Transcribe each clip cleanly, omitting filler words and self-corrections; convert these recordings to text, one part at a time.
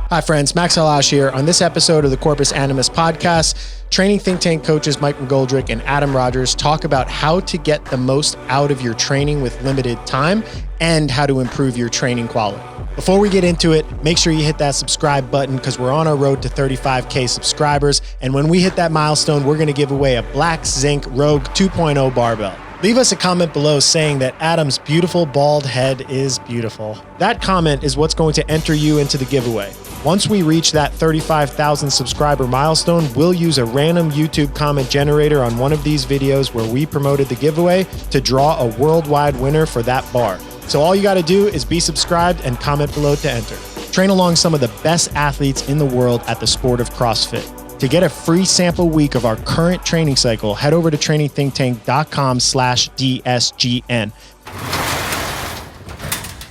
Hi friends, Max Halash here. On this episode of the Corpus Animus podcast, training think tank coaches Mike McGoldrick and Adam Rogers talk about how to get the most out of your training with limited time and how to improve your training quality. Before we get into it, make sure you hit that subscribe button because we're on our road to 35K subscribers. And when we hit that milestone, we're going to give away a Black Zinc Rogue 2.0 barbell. Leave us a comment below saying that Adam's beautiful bald head is beautiful. That comment is what's going to enter you into the giveaway. Once we reach that 35,000 subscriber milestone, we'll use a random YouTube comment generator on one of these videos where we promoted the giveaway to draw a worldwide winner for that bar. So all you got to do is be subscribed and comment below to enter. Train along some of the best athletes in the world at the sport of CrossFit. To get a free sample week of our current training cycle, head over to trainingthinktank.com/DSGN.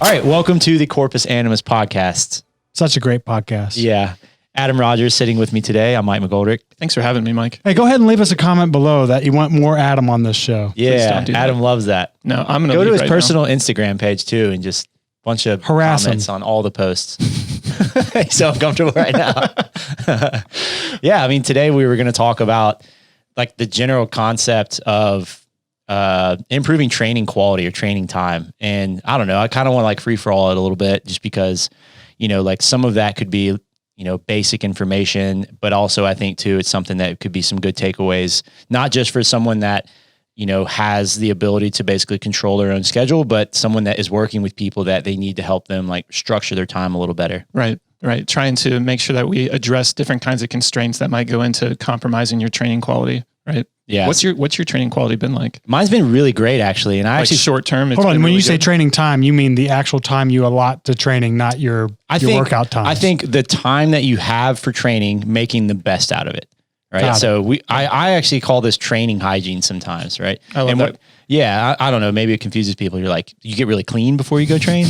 All right, welcome to the Corpus Animus podcast. Such a great podcast. Yeah. Adam Rogers sitting with me today. I'm Mike McGoldrick. Thanks for having me, Mike. Hey, go ahead and leave us a comment below that you want more Adam on this show. Yeah, Adam loves that. No, I'm going to go to his personal Instagram page too and just a bunch of comments on all the posts. He's so uncomfortable right now. Yeah, I mean, today we were going to talk about like the general concept of improving training quality or training time. And I don't know, I kind of want to like free for all it a little bit just because, you know, like some of that could be, you know, basic information, but also I think too, it's something that could be some good takeaways, not just for someone that, you know, has the ability to basically control their own schedule, but someone that is working with people that they need to help them like structure their time a little better. Right. Trying to make sure that we address different kinds of constraints that might go into compromising your training quality. Right. Yeah. What's your training quality been like? Mine's been really great actually. And I actually short term. Hold on. When you say training time, you mean the actual time you allot to training, not your workout time. I think the time that you have for training, making the best out of it. Right. So I actually call this training hygiene sometimes. Right. I love that. Yeah. I don't know. Maybe it confuses people. You're like, you get really clean before you go train.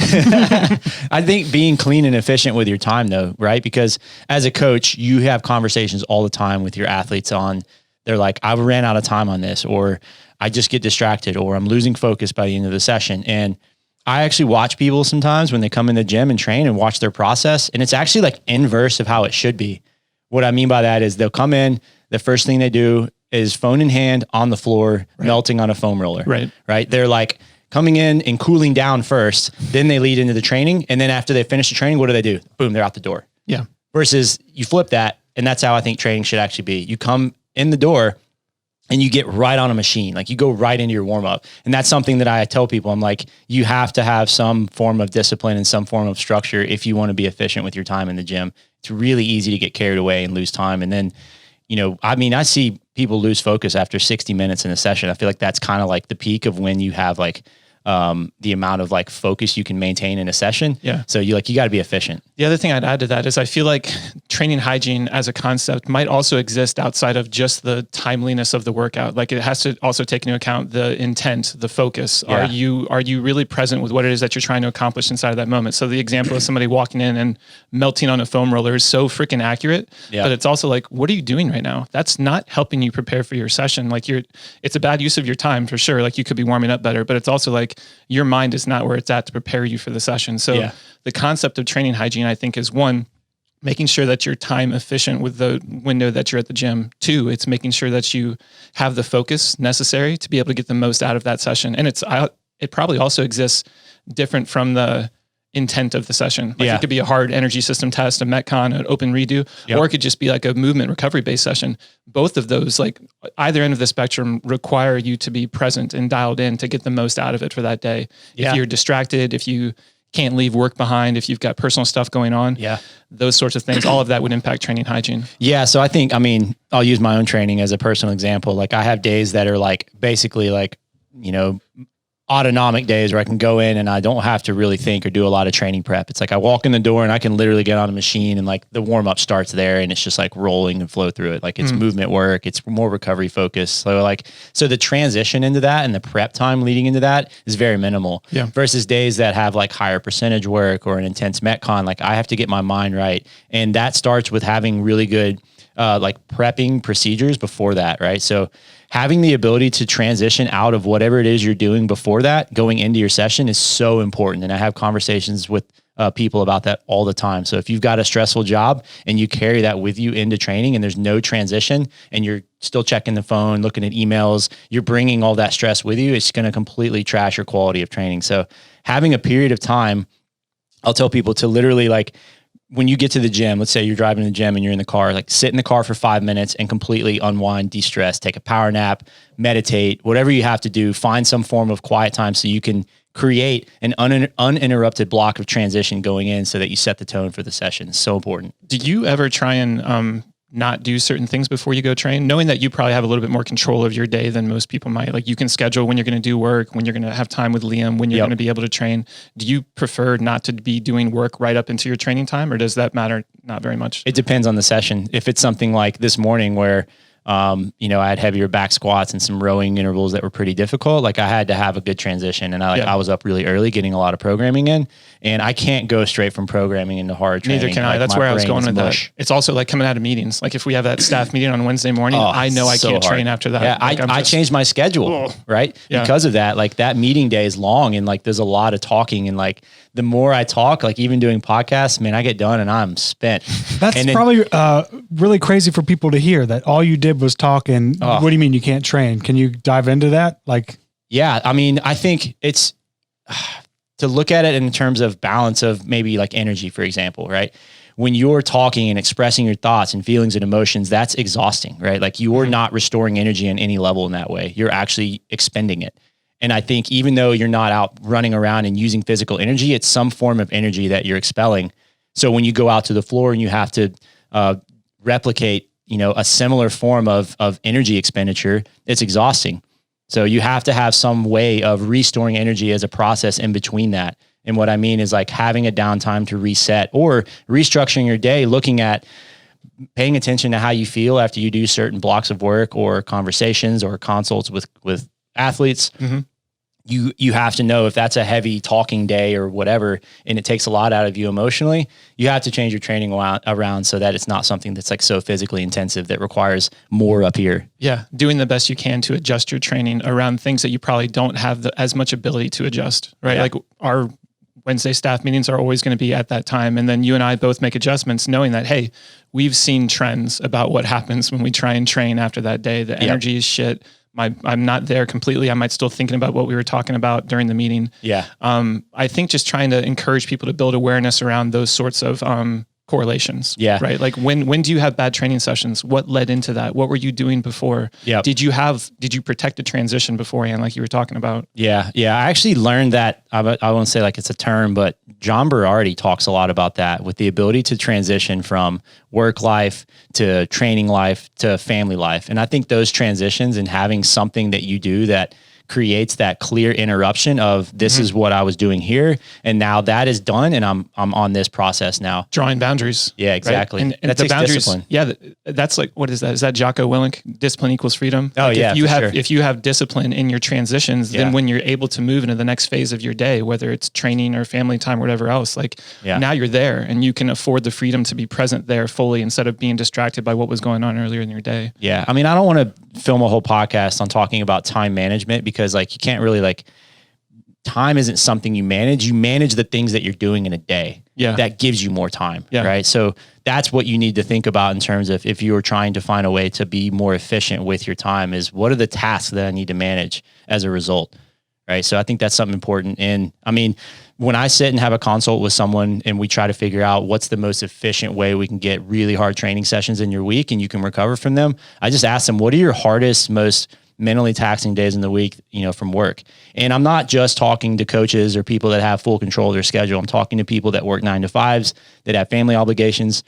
I think being clean and efficient with your time though. Right. Because as a coach, you have conversations all the time with your athletes on, they're like, I ran out of time on this, or I just get distracted, or I'm losing focus by the end of the session. And I actually watch people sometimes when they come in the gym and train and watch their process. And it's actually like inverse of how it should be. What I mean by that is they'll come in, the first thing they do is phone in hand on the floor, melting on a foam roller. Right. They're like coming in and cooling down first, then they lead into the training. And then after they finish the training, what do? Boom, they're out the door. Yeah. Versus you flip that. And that's how I think training should actually be. You come in the door and you get right on a machine. Like you go right into your warm up. And that's something that I tell people. I'm like, you have to have some form of discipline and some form of structure if you want to be efficient with your time in the gym. It's really easy to get carried away and lose time. And then, you know, I mean, I see people lose focus after 60 minutes in a session. I feel like that's kind of like the peak of when you have like the amount of like focus you can maintain in a session. Yeah. So you got to be efficient. The other thing I'd add to that is I feel like training hygiene as a concept might also exist outside of just the timeliness of the workout. Like it has to also take into account the intent, the focus. Yeah. Are you really present with what it is that you're trying to accomplish inside of that moment? So the example of somebody walking in and melting on a foam roller is so freaking accurate, but it's also like, what are you doing right now? That's not helping you prepare for your session. Like it's a bad use of your time for sure. Like you could be warming up better, but it's also like your mind is not where it's at to prepare you for the session. So the concept of training hygiene, I think, is one, making sure that you're time efficient with the window that you're at the gym. Two, it's making sure that you have the focus necessary to be able to get the most out of that session. And it probably also exists different from the intent of the session. Like it could be a hard energy system test, a Metcon, an open redo, or it could just be like a movement recovery based session. Both of those, like either end of the spectrum, require you to be present and dialed in to get the most out of it for that day. If you're distracted, if you can't leave work behind, if you've got personal stuff going on, those sorts of things, all of that would impact training hygiene. Yeah. So I think, I mean, I'll use my own training as a personal example. Like I have days that are like, basically like, you know, autonomic days where I can go in and I don't have to really think or do a lot of training prep. It's like I walk in the door and I can literally get on a machine and like the warm up starts there and it's just like rolling and flow through it. Like it's movement work, it's more recovery focused. So the transition into that and the prep time leading into that is very minimal versus days that have like higher percentage work or an intense Metcon. Like I have to get my mind right. And that starts with having really good like prepping procedures before that. Right. So having the ability to transition out of whatever it is you're doing before that, going into your session is so important. And I have conversations with people about that all the time. So if you've got a stressful job and you carry that with you into training and there's no transition and you're still checking the phone, looking at emails, you're bringing all that stress with you, it's going to completely trash your quality of training. So having a period of time, I'll tell people to literally, like, when you get to the gym, let's say you're driving to the gym and you're in the car, like sit in the car for 5 minutes and completely unwind, de-stress, take a power nap, meditate, whatever you have to do, find some form of quiet time so you can create an uninterrupted block of transition going in so that you set the tone for the session. It's so important. Do you ever try and not do certain things before you go train, knowing that you probably have a little bit more control of your day than most people might? Like, you can schedule when you're going to do work, when you're going to have time with Liam, when you're going to be able to train. Do you prefer not to be doing work right up into your training time, or does that matter? Not very much. It depends on the session. If it's something like this morning where I had heavier back squats and some rowing intervals that were pretty difficult, like I had to have a good transition, and I was up really early getting a lot of programming in, and I can't go straight from programming into hard training. Neither can I. That's where I was going with that. It's also like coming out of meetings. Like if we have that staff meeting on Wednesday morning, I know I can't train after that. Yeah, like I changed my schedule, right? Yeah. Because of that. Like that meeting day is long and like there's a lot of talking, and like the more I talk, like even doing podcasts, man, I get done and I'm spent. That's probably really crazy for people to hear that all you did was talk. And what do you mean you can't train? Can you dive into that? Like, yeah, I mean, I think it's to look at it in terms of balance of maybe like energy, for example, right? When you're talking and expressing your thoughts and feelings and emotions, that's exhausting, right? Like you're not restoring energy on any level in that way. You're actually expending it. And I think even though you're not out running around and using physical energy, it's some form of energy that you're expelling. So when you go out to the floor and you have to replicate, a similar form of energy expenditure, it's exhausting. So you have to have some way of restoring energy as a process in between that. And what I mean is like having a downtime to reset or restructuring your day, looking at paying attention to how you feel after you do certain blocks of work or conversations or consults with athletes. Mm-hmm. You have to know if that's a heavy talking day or whatever, and it takes a lot out of you emotionally, you have to change your training around so that it's not something that's like so physically intensive that requires more up here. Yeah. Doing the best you can to adjust your training around things that you probably don't have as much ability to adjust, right? Yeah. Like our Wednesday staff meetings are always going to be at that time. And then you and I both make adjustments knowing that, hey, we've seen trends about what happens when we try and train after that day. The energy is shit. I'm not there completely. I might still thinking about what we were talking about during the meeting. Yeah. I think just trying to encourage people to build awareness around those sorts of correlations. Yeah. Right. Like when do you have bad training sessions? What led into that? What were you doing before? Yeah. Did you protect the transition beforehand, like you were talking about? Yeah. Yeah. I actually learned that. I won't say like it's a term, but John Berardi talks a lot about that, with the ability to transition from work life to training life to family life. And I think those transitions and having something that you do that creates that clear interruption of this is what I was doing here, and now that is done, and I'm on this process now. Drawing boundaries. Yeah, exactly. Right? And the boundaries. Discipline. Yeah, that's like, what is that? Is that Jocko Willink? Discipline equals freedom. Oh like yeah. If you have discipline in your transitions, then when you're able to move into the next phase of your day, whether it's training or family time or whatever else, now you're there and you can afford the freedom to be present there fully instead of being distracted by what was going on earlier in your day. Yeah, I mean, I don't want to film a whole podcast on talking about time management, because like you can't really time isn't something you manage. You manage the things that you're doing in a day. Yeah. That gives you more time. Yeah. Right. So that's what you need to think about in terms of if you are trying to find a way to be more efficient with your time, is what are the tasks that I need to manage as a result. Right. So I think that's something important. And I mean, when I sit and have a consult with someone and we try to figure out what's the most efficient way we can get really hard training sessions in your week and you can recover from them, I just ask them, what are your hardest, most mentally taxing days in the week, from work? And I'm not just talking to coaches or people that have full control of their schedule. I'm talking to people that work 9 to 5s, that have family obligations,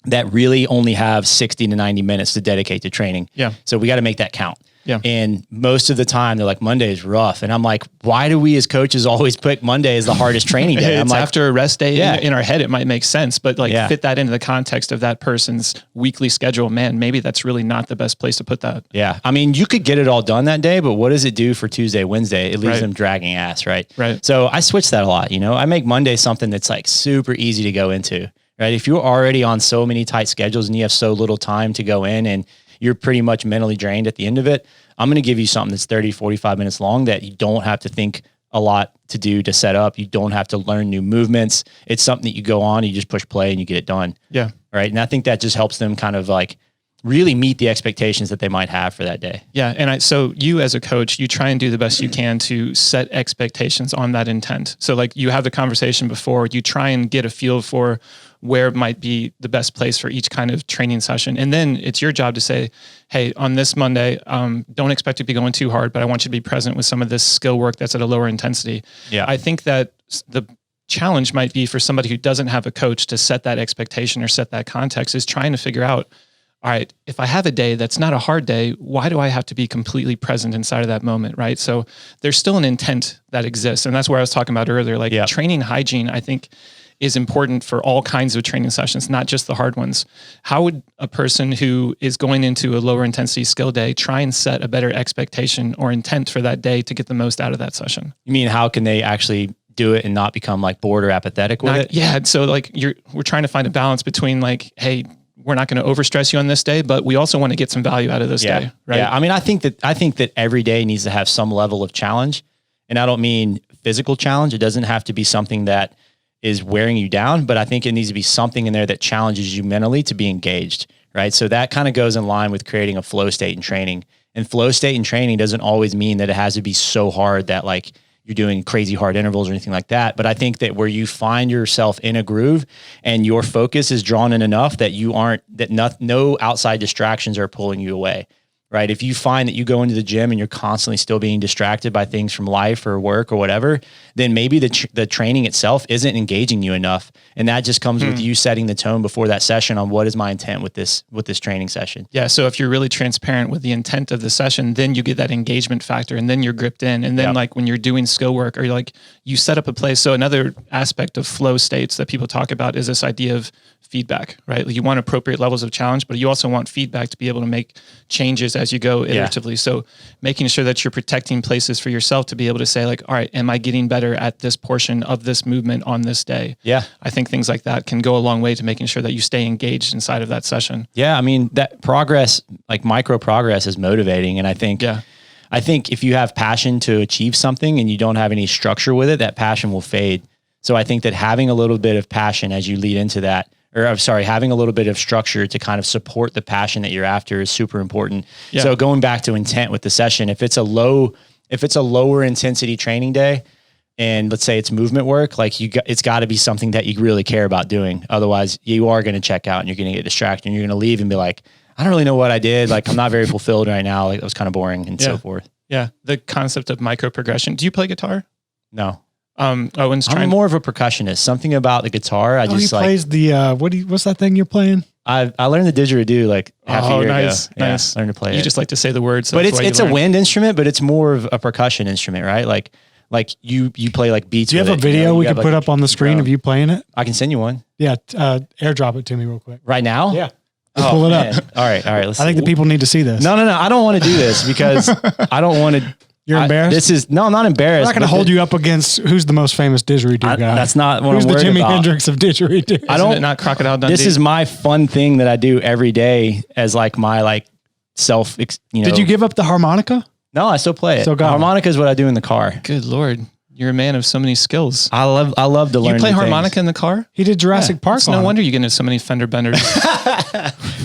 that really only have 60 to 90 minutes to dedicate to training. Yeah. So we got to make that count. Yeah. And most of the time they're like, Monday is rough. And I'm like, why do we as coaches always pick Monday as the hardest training day? I'm like, after a rest day. Yeah. In our head, it might make sense, but fit that into the context of that person's weekly schedule. Man, maybe that's really not the best place to put that. Yeah. I mean, you could get it all done that day, but what does it do for Tuesday, Wednesday? It leaves them dragging ass. Right. Right. So I switch that a lot. I make Monday something that's like super easy to go into, right? If you're already on so many tight schedules and you have so little time to go in and you're pretty much mentally drained at the end of it, I'm going to give you something that's 30, 45 minutes long that you don't have to think a lot to do to set up. You don't have to learn new movements. It's something that you go on, you just push play and you get it done. Yeah. Right. And I think that just helps them kind of like really meet the expectations that they might have for that day. Yeah. And so you as a coach, you try and do the best you can to set expectations on that intent. So like you have the conversation before, you try and get a feel for where might be the best place for each kind of training session. And then it's your job to say, hey, on this Monday, don't expect to be going too hard, but I want you to be present with some of this skill work that's at a lower intensity. Yeah. I think that the challenge might be for somebody who doesn't have a coach to set that expectation or set that context is trying to figure out, all right, if I have a day that's not a hard day, why do I have to be completely present inside of that moment, right? So there's still an intent that exists. And that's where I was talking about earlier, like training hygiene, I think is important for all kinds of training sessions, not just the hard ones. How would a person who is going into a lower intensity skill day try and set a better expectation or intent for that day to get the most out of that session? You mean, how can they actually do it and not become like bored or apathetic with it? Yeah. So like we're trying to find a balance between like, hey, we're not going to overstress you on this day, but we also want to get some value out of this day, right? Yeah. I mean, I think that every day needs to have some level of challenge. And I don't mean physical challenge. It doesn't have to be something that is wearing you down, but I think it needs to be something in there that challenges you mentally to be engaged, right? So that kind of goes in line with creating a flow state in training. And flow state in training doesn't always mean that it has to be so hard that like you're doing crazy hard intervals or anything like that. But I think that where you find yourself in a groove and your focus is drawn in enough that no outside distractions are pulling you away, right? If you find that you go into the gym and you're constantly still being distracted by things from life or work or whatever, then maybe the training itself isn't engaging you enough. And that just comes with you setting the tone before that session on what is my intent with this training session. Yeah. So if you're really transparent with the intent of the session, then you get that engagement factor and then you're gripped in. And then like when you're doing skill work or like you set up a place. So another aspect of flow states that people talk about is this idea of feedback, right? Like you want appropriate levels of challenge, but you also want feedback to be able to make changes as you go iteratively. So making sure that you're protecting places for yourself to be able to say like, all right, am I getting better at this portion of this movement on this day? Yeah. I think things like that can go a long way to making sure that you stay engaged inside of that session. Yeah. I mean, that progress, like micro progress is motivating. And I think if you have passion to achieve something and you don't have any structure with it, that passion will fade. So I think that having a little bit of passion as you lead into that, having a little bit of structure to kind of support the passion that you're after is super important. Yeah. So going back to intent with the session, if it's a lower intensity training day and let's say it's movement work, like it's got to be something that you really care about doing. Otherwise you are going to check out and you're going to get distracted and you're going to leave and be like, I don't really know what I did. Like I'm not very fulfilled right now. Like it was kind of boring and so forth. Yeah. The concept of micro progression. Do you play guitar? No. Owen's I'm more of a percussionist. Something about the guitar. He plays the what's that thing you're playing? I learned the didgeridoo like half a year ago. Nice. Learned to play it. You just like to say the words. But it's a wind instrument, but it's more of a percussion instrument, right? Like you play like beats. Do you have a video we can put up on the screen of you playing it? I can send you one. Yeah, airdrop it to me real quick. Right now? Yeah. Pull it up. All right. I think the people need to see this. No. I don't want to do this because I don't want to. You're embarrassed? I'm not embarrassed. I'm not going to hold you up against who's the most famous didgeridoo guy. That's not what who's I'm worried the Jimi about. Hendrix of didgeridoo? Isn't it not Crocodile Dundee? This is my fun thing that I do every day as like my like self. Did you give up the harmonica? No, I still play it. So harmonica is what I do in the car. Good Lord. You're a man of so many skills. I love to learn. You play new harmonica things. in the car? He did Jurassic Park. It's no wonder you get into so many fender benders.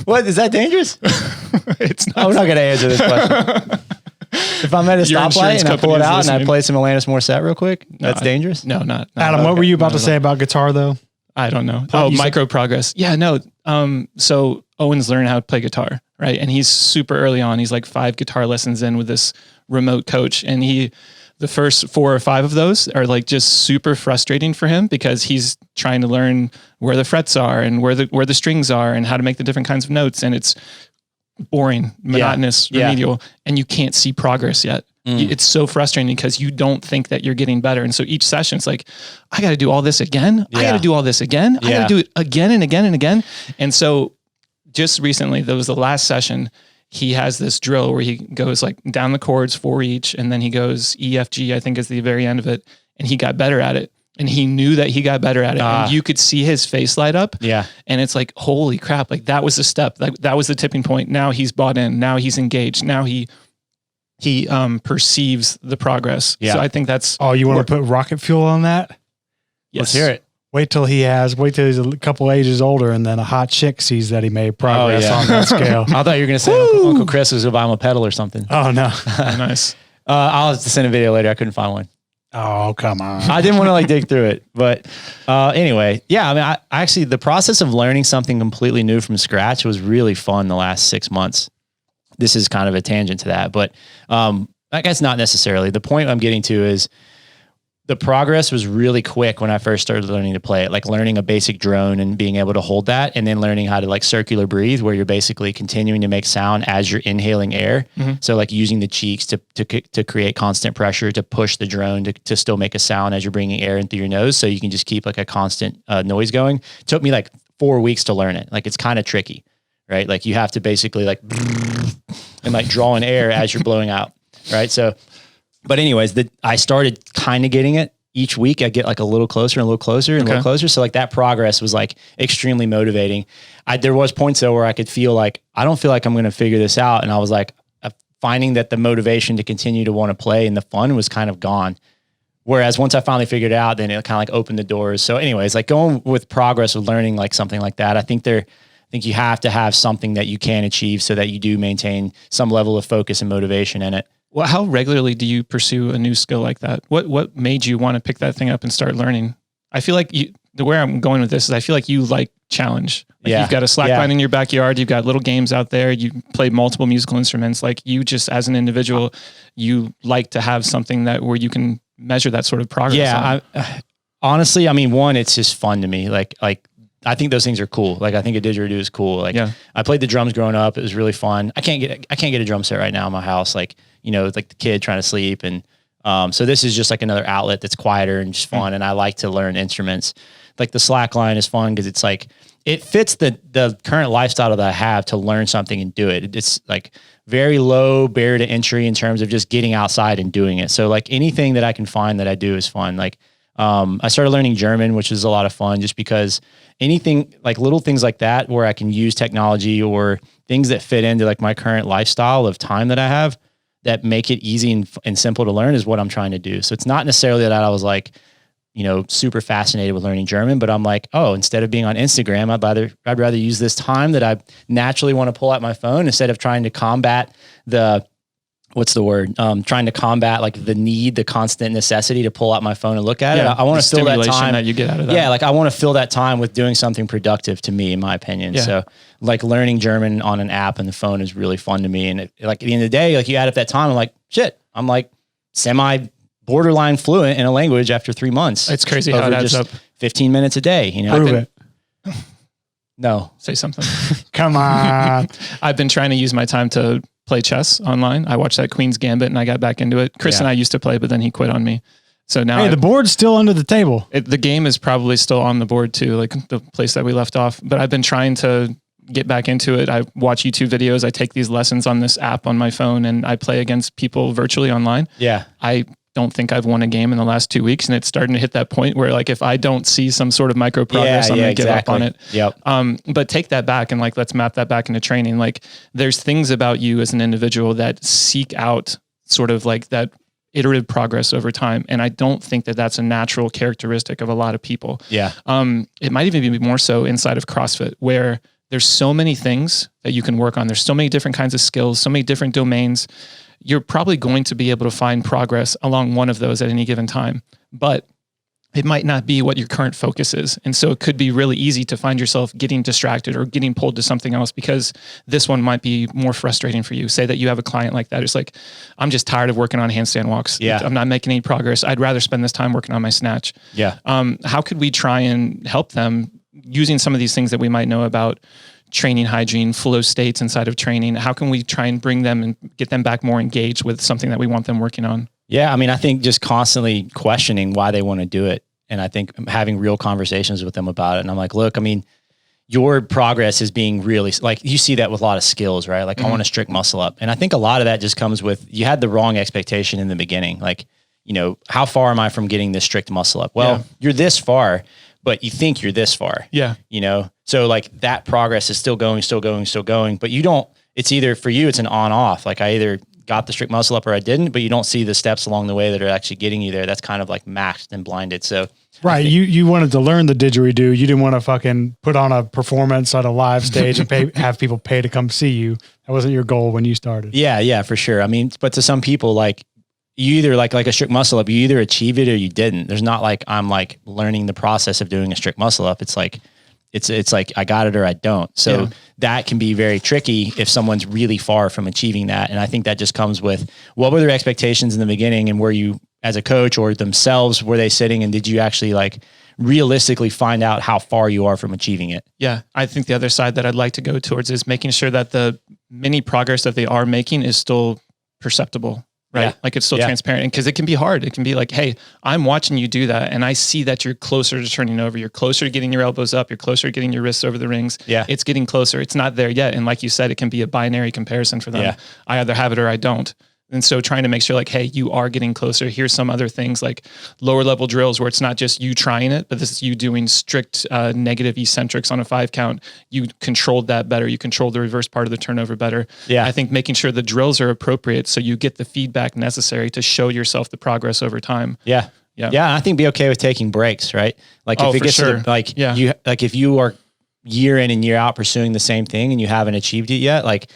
What, is that dangerous? It's not. I'm not going to answer this question. If I'm at a stoplight and I pull it out and I play some Alanis Morissette real quick, that's dangerous? No, not. Adam, what were you about to say about guitar though? I don't know. Micro progress. Yeah, no. So Owen's learning how to play guitar, right? And he's super early on. He's like 5 guitar lessons in with this remote coach. And the first 4 or 5 of those are like just super frustrating for him because he's trying to learn where the frets are and where the strings are and how to make the different kinds of notes. And it's boring, monotonous, remedial, and you can't see progress yet. It's so frustrating because you don't think that you're getting better. And so each session it's like, I got to do all this again. I got to do all this again. I got to do it again and again and again. And so just recently, that was the last session. He has this drill where he goes like down the chords 4 each. And then he goes E, F, G, I think is the very end of it. And he got better at it. And he knew that he got better at it. And you could see his face light up. Yeah. And it's like, holy crap. Like that was the step. Like that was the tipping point. Now he's bought in. Now he's engaged. Now he he perceives the progress. Yeah. So I think that's. Oh, you want to put rocket fuel on that? Yes. Let's hear it. Wait till he's a couple ages older, and then a hot chick sees that he made progress on that scale. I thought you were going to say Uncle Chris was going to buy him a pedal or something. Oh no! Nice. I'll have to send a video later. I couldn't find one. Oh, come on. I didn't want to like dig through it, but anyway, yeah, I mean, I actually, the process of learning something completely new from scratch was really fun the last 6 months. This is kind of a tangent to that, but I guess not necessarily. The point I'm getting to is the progress was really quick when I first started learning to play it, like learning a basic drone and being able to hold that, and then learning how to like circular breathe, where you're basically continuing to make sound as you're inhaling air. Mm-hmm. So like using the cheeks to create constant pressure to push the drone to still make a sound as you're bringing air in through your nose. So you can just keep like a constant noise going. It took me like 4 weeks to learn it. Like it's kind of tricky, right? Like you have to basically like and like draw in air as you're blowing out, right? So. But anyways, I started kind of getting it each week. I get like a little closer and a little closer and a little closer. So like that progress was like extremely motivating. There was points though where I could feel like, I don't feel like I'm going to figure this out. And I was like finding that the motivation to continue to want to play and the fun was kind of gone. Whereas once I finally figured it out, then it kind of like opened the doors. So anyways, like going with progress with learning like something like that, I think you have to have something that you can achieve so that you do maintain some level of focus and motivation in it. Well, how regularly do you pursue a new skill like that? What made you want to pick that thing up and start learning? I feel like the way I'm going with this is I feel like you like challenge. Like you've got a slackline in your backyard. You've got little games out there. You play multiple musical instruments. Like you just as an individual, you like to have something where you can measure that sort of progress. Yeah. Honestly, I mean, one, it's just fun to me. Like I think those things are cool. Like I think a didgeridoo is cool. Like I played the drums growing up. It was really fun. I can't get a drum set right now in my house. Like, you know, like the kid trying to sleep. And so this is just like another outlet that's quieter and just fun. And I like to learn instruments. Like the slackline is fun because it's like, it fits the current lifestyle that I have to learn something and do it. It's like very low barrier to entry in terms of just getting outside and doing it. So like anything that I can find that I do is fun. Like I started learning German, which is a lot of fun just because anything like little things like that where I can use technology or things that fit into like my current lifestyle of time that I have that make it easy and simple to learn is what I'm trying to do. So it's not necessarily that I was like, you know, super fascinated with learning German, but I'm like, oh, instead of being on Instagram, I'd rather use this time that I naturally want to pull out my phone instead of trying to combat trying to combat like the constant necessity to pull out my phone and look at it. I want to fill that time that you get out of that. Yeah. Like I want to fill that time with doing something productive to me, in my opinion. Yeah. So like learning German on an app and the phone is really fun to me. And like at the end of the day, like you add up that time, I'm like, shit, I'm like semi borderline fluent in a language after 3 months. It's crazy how it adds up. 15 minutes a day, you know? Prove it. No. Say something. Come on. I've been trying to use my time to play chess online. I watched that Queen's Gambit and I got back into it. Chris and I used to play, but then he quit on me. So now the board's still under the table. The game is probably still on the board too, like the place that we left off. But I've been trying to get back into it. I watch YouTube videos. I take these lessons on this app on my phone and I play against people virtually online. Yeah. I don't think I've won a game in the last 2 weeks, and it's starting to hit that point where like if I don't see some sort of micro progress, I'm going to give up on it. Yep. But take that back and like let's map that back into training. Like there's things about you as an individual that seek out sort of like that iterative progress over time, and I don't think that that's a natural characteristic of a lot of people. Yeah. It might even be more so inside of CrossFit, where there's so many things that you can work on. There's so many different kinds of skills, so many different domains. You're probably going to be able to find progress along one of those at any given time, but it might not be what your current focus is. And so it could be really easy to find yourself getting distracted or getting pulled to something else because this one might be more frustrating for you. Say that you have a client like that. It's like, I'm just tired of working on handstand walks. Yeah. I'm not making any progress. I'd rather spend this time working on my snatch. Yeah. How could we try and help them using some of these things that we might know about training hygiene, flow states inside of training? How can we try and bring them and get them back more engaged with something that we want them working on? Yeah. I mean, I think just constantly questioning why they want to do it. And I think having real conversations with them about it. And I'm like, look, I mean, your progress is being really, like you see that with a lot of skills, right? Like I want to strict muscle up. And I think a lot of that just comes with, you had the wrong expectation in the beginning. Like, you know, how far am I from getting this strict muscle up? Well, you're this far, but you think you're this far. Yeah. You know? So like that progress is still going, but you don't, it's either for you, it's an on off. Like I either got the strict muscle up or I didn't, but you don't see the steps along the way that are actually getting you there. That's kind of like maxed and blinded. So right. You wanted to learn the didgeridoo. You didn't want to fucking put on a performance on a live stage and have people pay to come see you. That wasn't your goal when you started. Yeah, for sure. I mean, but to some people, like you either like a strict muscle up, you either achieve it or you didn't. There's not like, I'm like learning the process of doing a strict muscle up. It's like, it's like I got it or I don't. So that can be very tricky if someone's really far from achieving that. And I think that just comes with what were their expectations in the beginning, and were you as a coach or themselves, were they sitting and did you actually like realistically find out how far you are from achieving it? Yeah. I think the other side that I'd like to go towards is making sure that the mini progress that they are making is still perceptible. Right. Yeah. Like it's still transparent, and because it can be hard. It can be like, hey, I'm watching you do that, and I see that you're closer to turning over. You're closer to getting your elbows up. You're closer to getting your wrists over the rings. Yeah. It's getting closer. It's not there yet. And like you said, it can be a binary comparison for them. Yeah. I either have it or I don't. And so trying to make sure like, hey, you are getting closer. Here's some other things like lower level drills where it's not just you trying it, but this is you doing strict negative eccentrics on a 5 count. You controlled that better. You controlled the reverse part of the turnover better. Yeah. I think making sure the drills are appropriate so you get the feedback necessary to show yourself the progress over time. Yeah. And I think be okay with taking breaks, right? Like if it gets to like you, like if you are year in and year out pursuing the same thing and you haven't achieved it yet, like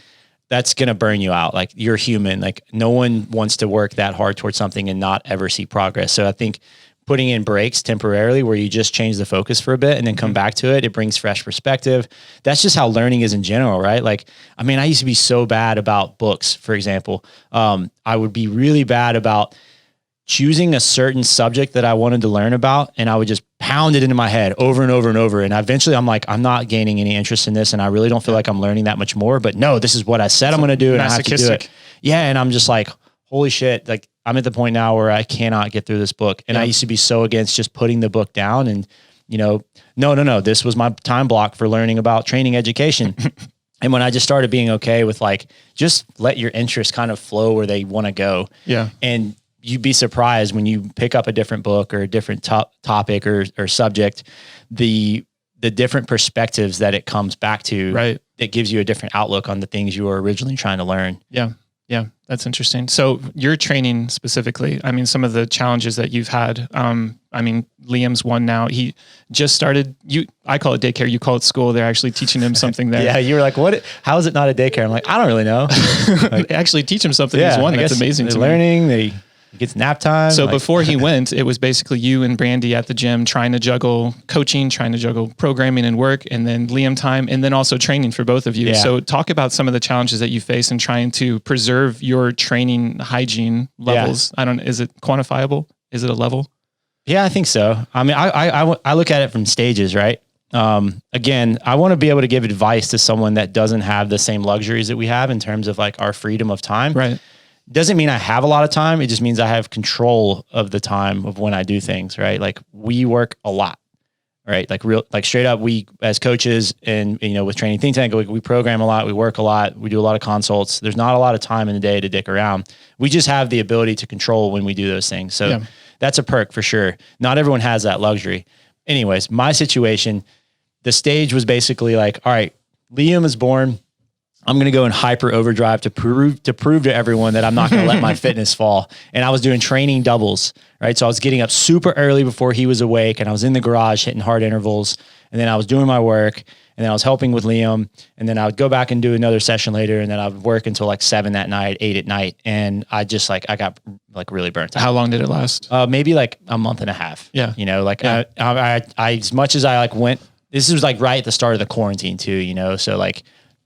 that's going to burn you out. Like you're human. Like no one wants to work that hard towards something and not ever see progress. So I think putting in breaks temporarily where you just change the focus for a bit and then come back to it, it brings fresh perspective. That's just how learning is in general, right? Like, I mean, I used to be so bad about books, for example. I would be really bad about choosing a certain subject that I wanted to learn about, and I would just pound it into my head over and over and over. And eventually I'm like, I'm not gaining any interest in this, and I really don't feel like I'm learning that much more, but no, this is what I said I'm going to do, and I have to do it. Yeah. And I'm just like, holy shit. Like I'm at the point now where I cannot get through this book. And I used to be so against just putting the book down and, you know, no, this was my time block for learning about training education. And when I just started being okay with like, just let your interests kind of flow where they want to go. Yeah. And you'd be surprised when you pick up a different book or a different topic or subject, the different perspectives that it comes back to, right? It gives you a different outlook on the things you were originally trying to learn. Yeah. Yeah. That's interesting. So your training specifically, I mean, some of the challenges that you've had, I mean, Liam's one now, he just started, I call it daycare, you call it school. They're actually teaching him something there. Yeah. You were like, how is it not a daycare? I'm like, I don't really know. Like, they actually teach him something. He's one. That's amazing to learning. He gets nap time. So before he went, it was basically you and Brandy at the gym trying to juggle coaching, trying to juggle programming and work, and then Liam time, and then also training for both of you. Yeah. So talk about some of the challenges that you face in trying to preserve your training hygiene levels. Yeah. Is it quantifiable? Is it a level? Yeah, I think so. I mean, I look at it from stages, right? Again, I want to be able to give advice to someone that doesn't have the same luxuries that we have in terms of like our freedom of time. Right. Doesn't mean I have a lot of time. It just means I have control of the time of when I do things, right? Like we work a lot, right? Like straight up, we as coaches and, you know, with Training Think Tank, we program a lot, we work a lot, we do a lot of consults. There's not a lot of time in the day to dick around. We just have the ability to control when we do those things. So that's a perk for sure. Not everyone has that luxury. Anyways, my situation, the stage was basically like, all right, Liam is born. I'm going to go in hyper overdrive to prove to everyone that I'm not going to let my fitness fall. And I was doing training doubles, right? So I was getting up super early before he was awake, and I was in the garage hitting hard intervals. And then I was doing my work, and then I was helping with Liam. And then I would go back and do another session later. And then I would work until like 7 that night, 8 at night. And I just like, I got like really burnt out. How long did it last? Maybe like a month and a half. Yeah. You know, like I as much as I like went, this was like right at the start of the quarantine too, you know? So like,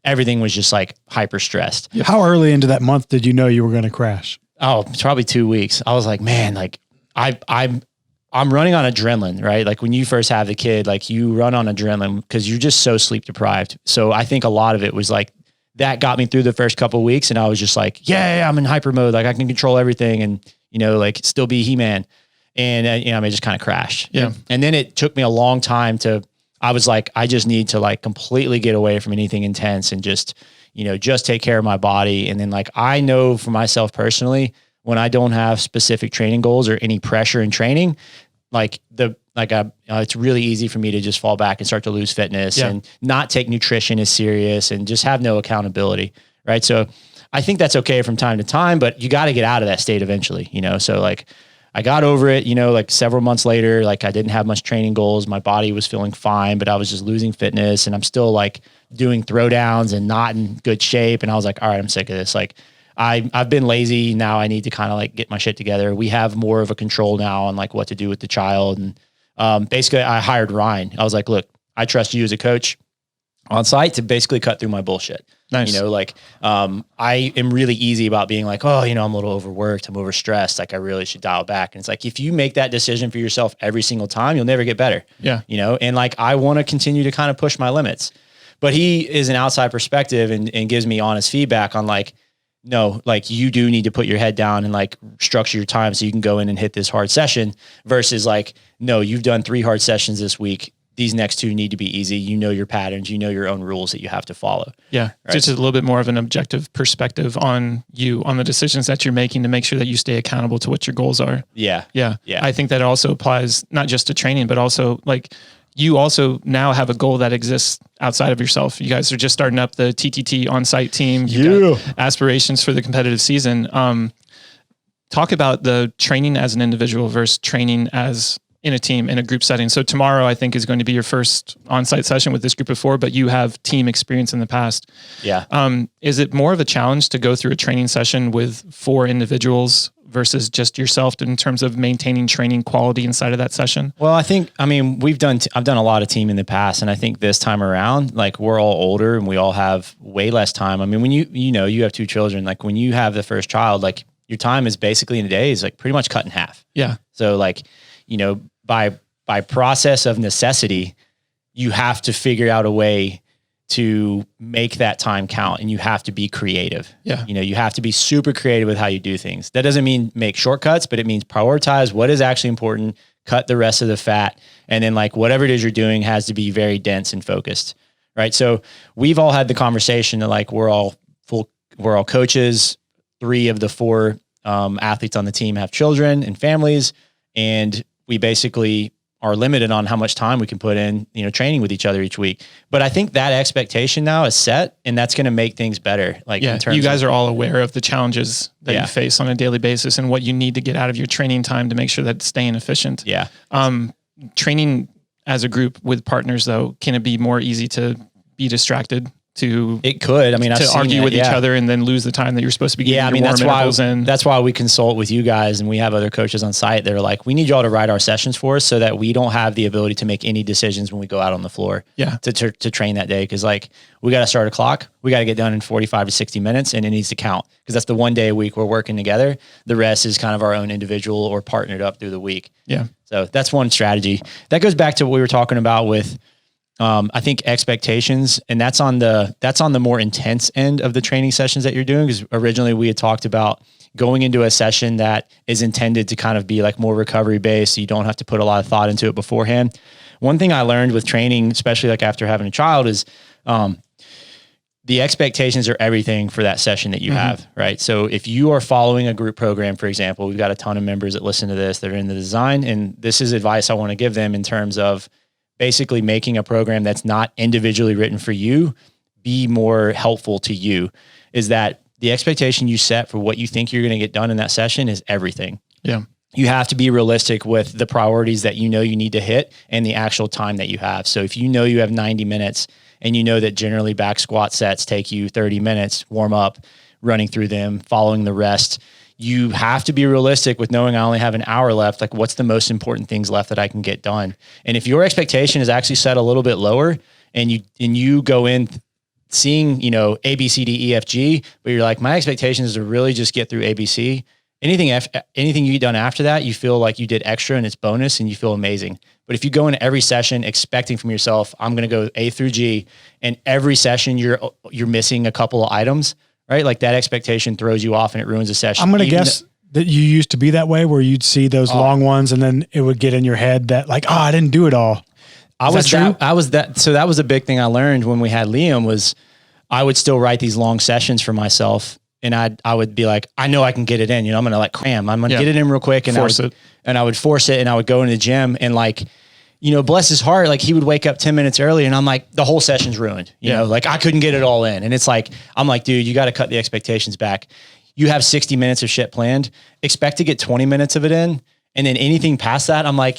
everything was just like hyper stressed. How early into that month did you know you were going to crash? Oh, probably 2 weeks. I was like, man, like I'm running on adrenaline, right? Like when you first have the kid, like you run on adrenaline because you're just so sleep deprived. So I think a lot of it was like that got me through the first couple of weeks, and I was just like, yeah, I'm in hyper mode. Like I can control everything, and you know, like still be He-Man. And you know, I just kind of crashed. Yeah. And then it took me a long time I was like, I just need to like completely get away from anything intense and just, you know, just take care of my body. And then like, I know for myself personally, when I don't have specific training goals or any pressure in training, it's really easy for me to just fall back and start to lose fitness and not take nutrition as serious and just have no accountability. Right. So I think that's okay from time to time, but you got to get out of that state eventually, you know? So like I got over it, you know, like several months later, like I didn't have much training goals. My body was feeling fine, but I was just losing fitness, and I'm still like doing throwdowns and not in good shape. And I was like, all right, I'm sick of this. Like I've been lazy. Now I need to kind of like get my shit together. We have more of a control now on like what to do with the child. And basically I hired Ryan. I was like, look, I trust you as a coach on site to basically cut through my bullshit. Nice. You know, like, I am really easy about being like, oh, you know, I'm a little overworked, I'm overstressed. Like I really should dial back. And it's like, if you make that decision for yourself every single time, you'll never get better. Yeah. You know, and like, I want to continue to kind of push my limits, but he is an outside perspective and gives me honest feedback on like, no, like you do need to put your head down and like structure your time so you can go in and hit this hard session versus like, no, you've done 3 hard sessions this week. These next 2 need to be easy. You know your patterns, you know your own rules that you have to follow. Yeah. Right? Just a little bit more of an objective perspective on you, on the decisions that you're making to make sure that you stay accountable to what your goals are. Yeah. Yeah. Yeah. I think that also applies not just to training, but also like you also now have a goal that exists outside of yourself. You guys are just starting up the TTT on-site team. You've got aspirations for the competitive season. Talk about the training as an individual versus training as in a team, in a group setting. So tomorrow I think is going to be your first on-site session with this group of 4, but you have team experience in the past. Yeah. Is it more of a challenge to go through a training session with 4 individuals versus just yourself in terms of maintaining training quality inside of that session? Well, I mean, I've done a lot of team in the past, and I think this time around, like we're all older and we all have way less time. I mean, when you have 2 children, like when you have the first child, like your time is basically in a day is like pretty much cut in half. Yeah. So like, you know, by process of necessity, you have to figure out a way to make that time count, and you have to be creative. Yeah. You know, you have to be super creative with how you do things. That doesn't mean make shortcuts, but it means prioritize what is actually important, cut the rest of the fat. And then like whatever it is you're doing has to be very dense and focused. Right. So we've all had the conversation that like, we're all coaches. 3 of the 4 athletes on the team have children and families, and we basically are limited on how much time we can put in, you know, training with each other each week. But I think that expectation now is set, and that's going to make things better. Like, yeah, in terms you guys are all aware of the challenges that Yeah. you face on a daily basis and what you need to get out of your training time to make sure that it's staying efficient. Yeah. Training as a group with partners though, can it be more easy to be distracted? It could. I mean, to argue with each other and then lose the time that you're supposed to be getting. Yeah, I mean, that's why we consult with you guys, and we have other coaches on site that are like, we need y'all to write our sessions for us so that we don't have the ability to make any decisions when we go out on the floor. Yeah. To train that day, because like we got to start a clock, we got to get done in 45 to 60 minutes, and it needs to count because that's the one day a week we're working together. The rest is kind of our own individual or partnered up through the week. Yeah. So that's one strategy. That goes back to what we were talking about with. I think expectations, and that's on the more intense end of the training sessions that you're doing. Because originally we had talked about going into a session that is intended to kind of be like more recovery based. So you don't have to put a lot of thought into it beforehand. One thing I learned with training, especially like after having a child, is the expectations are everything for that session that you have, right? So if you are following a group program, for example, we've got a ton of members that listen to this, that are in the design, and this is advice I want to give them in terms of basically making a program that's not individually written for you be more helpful to you, is that the expectation you set for what you think you're going to get done in that session is everything. Yeah. You have to be realistic with the priorities that you know you need to hit and the actual time that you have. So if you know you have 90 minutes and you know that generally back squat sets take you 30 minutes, warm up, running through them, following the rest, you have to be realistic with knowing I only have an hour left. Like, what's the most important things left that I can get done? And if your expectation is actually set a little bit lower and you go in seeing, you know, A, B, C, D, E, F, G, but you're like, my expectation is to really just get through A, B, C. Anything you get done after that, you feel like you did extra and it's bonus and you feel amazing. But if you go into every session expecting from yourself, I'm going to go A through G, and every session you're missing a couple of items, right? Like that expectation throws you off and it ruins the session. I'm going to guess that you used to be that way, where you'd see those long ones and then it would get in your head that like, I didn't do it all. So that was a big thing I learned when we had Liam, was I would still write these long sessions for myself. And I would be like, I know I can get it in, you know, I'm going to like cram, I'm going to get it in real quick. And I would force it, and I would go into the gym and like, bless his heart, like he would wake up 10 minutes early and I'm like, the whole session's ruined. You know, like I couldn't get it all in. And it's like, I'm like, dude, you got to cut the expectations back. You have 60 minutes of shit planned, expect to get 20 minutes of it in. And then anything past that, I'm like,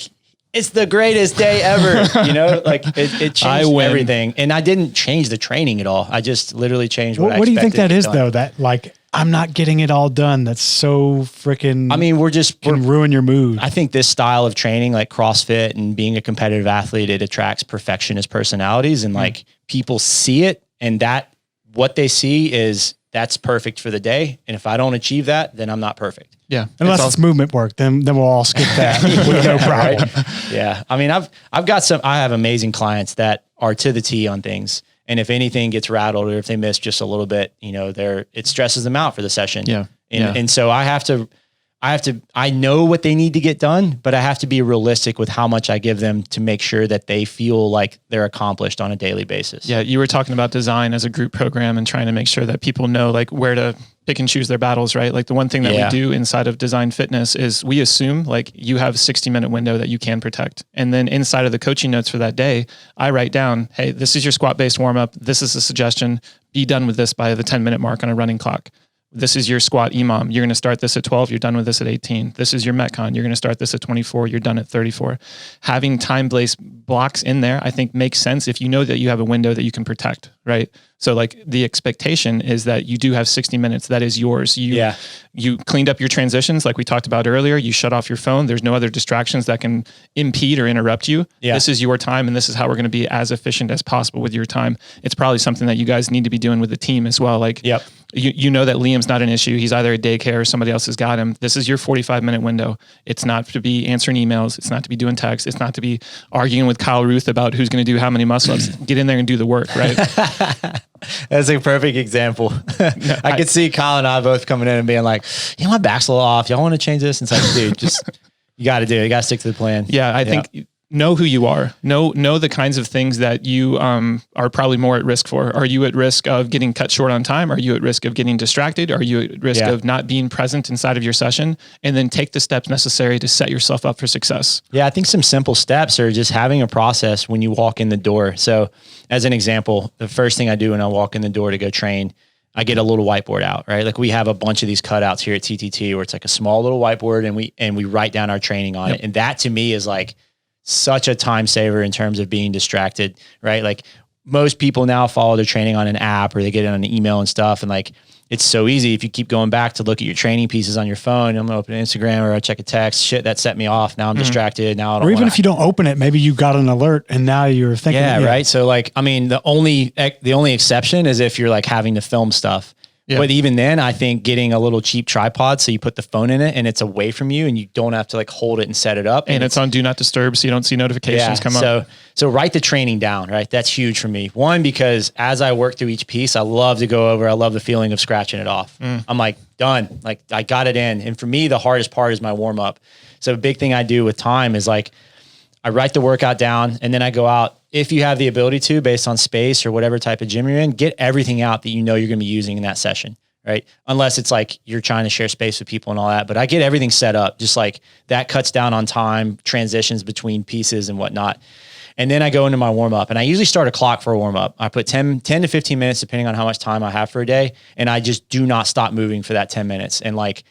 it's the greatest day ever. You know, like it changed everything. And I didn't change the training at all. I just literally changed what I expected. What do you think that is done. though? That like, I'm not getting it all done. That's so freaking, I mean, can ruin your mood. I think this style of training, like CrossFit and being a competitive athlete, it attracts perfectionist personalities and like people see it and that what they see is that's perfect for the day. And if I don't achieve that, then I'm not perfect. Yeah. Unless it's movement work, then we'll all skip that with no problem. Right? Yeah. I mean, I have amazing clients that are to the T on things. And if anything gets rattled or if they miss just a little bit, it stresses them out for the session. Yeah. And so I know what they need to get done, but I have to be realistic with how much I give them to make sure that they feel like they're accomplished on a daily basis. Yeah. You were talking about design as a group program and trying to make sure that people know like where to pick and choose their battles, right? Like the one thing that we do inside of Design Fitness is we assume like you have a 60-minute window that you can protect. And then inside of the coaching notes for that day, I write down, hey, this is your squat-based warm-up. This is a suggestion. Be done with this by the 10-minute mark on a running clock. This is your squat EMOM. You're going to start this at 12. You're done with this at 18. This is your Metcon. You're going to start this at 24. You're done at 34. Having time-based blocks in there, I think makes sense if you know that you have a window that you can protect, right? So like the expectation is that you do have 60 minutes. That is yours. You cleaned up your transitions like we talked about earlier. You shut off your phone. There's no other distractions that can impede or interrupt you. Yeah. This is your time and this is how we're going to be as efficient as possible with your time. It's probably something that you guys need to be doing with the team as well. Like you know that Liam's not an issue. He's either at daycare or somebody else has got him. This is your 45-minute window. It's not to be answering emails. It's not to be doing texts. It's not to be arguing with Kyle Ruth about who's going to do how many muscle-ups. Get in there and do the work, right? That's a perfect example. I could see Kyle and I both coming in and being like, my back's a little off. Y'all want to change this? And it's like, dude, you got to do it. You got to stick to the plan. Yeah. I think know who you are. Know the kinds of things that you are probably more at risk for. Are you at risk of getting cut short on time? Are you at risk of getting distracted? Are you at risk of not being present inside of your session? And then take the steps necessary to set yourself up for success. Yeah, I think some simple steps are just having a process when you walk in the door. So as an example, the first thing I do when I walk in the door to go train, I get a little whiteboard out, right? Like we have a bunch of these cutouts here at TTT where it's like a small little whiteboard and we write down our training on it. And that to me is like such a time saver in terms of being distracted, right? Like most people now follow their training on an app or they get it on an email and stuff. And like, it's so easy if you keep going back to look at your training pieces on your phone. I'm gonna open Instagram or I check a text. Shit, that set me off. Now I'm distracted. Now I don't. Or even if you don't open it, maybe you got an alert and now you're thinking. Yeah, right. So like, I mean, the only exception is if you're like having to film stuff. Yeah. But even then, I think getting a little cheap tripod so you put the phone in it and it's away from you and you don't have to like hold it and set it up. And it's on do not disturb so you don't see notifications come up. So write the training down, right? That's huge for me. One, because as I work through each piece, I love to go over. I love the feeling of scratching it off. I'm like, done. Like I got it in. And for me, the hardest part is my warm up. So a big thing I do with time is like, I write the workout down and then I go out. If you have the ability to, based on space or whatever type of gym you're in, get everything out that you know you're going to be using in that session, right? Unless it's like you're trying to share space with people and all that. But I get everything set up, just like that cuts down on time, transitions between pieces and whatnot. And then I go into my warm up and I usually start a clock for a warm up. I put 10 to 15 minutes, depending on how much time I have for a day. And I just do not stop moving for that 10 minutes. And like,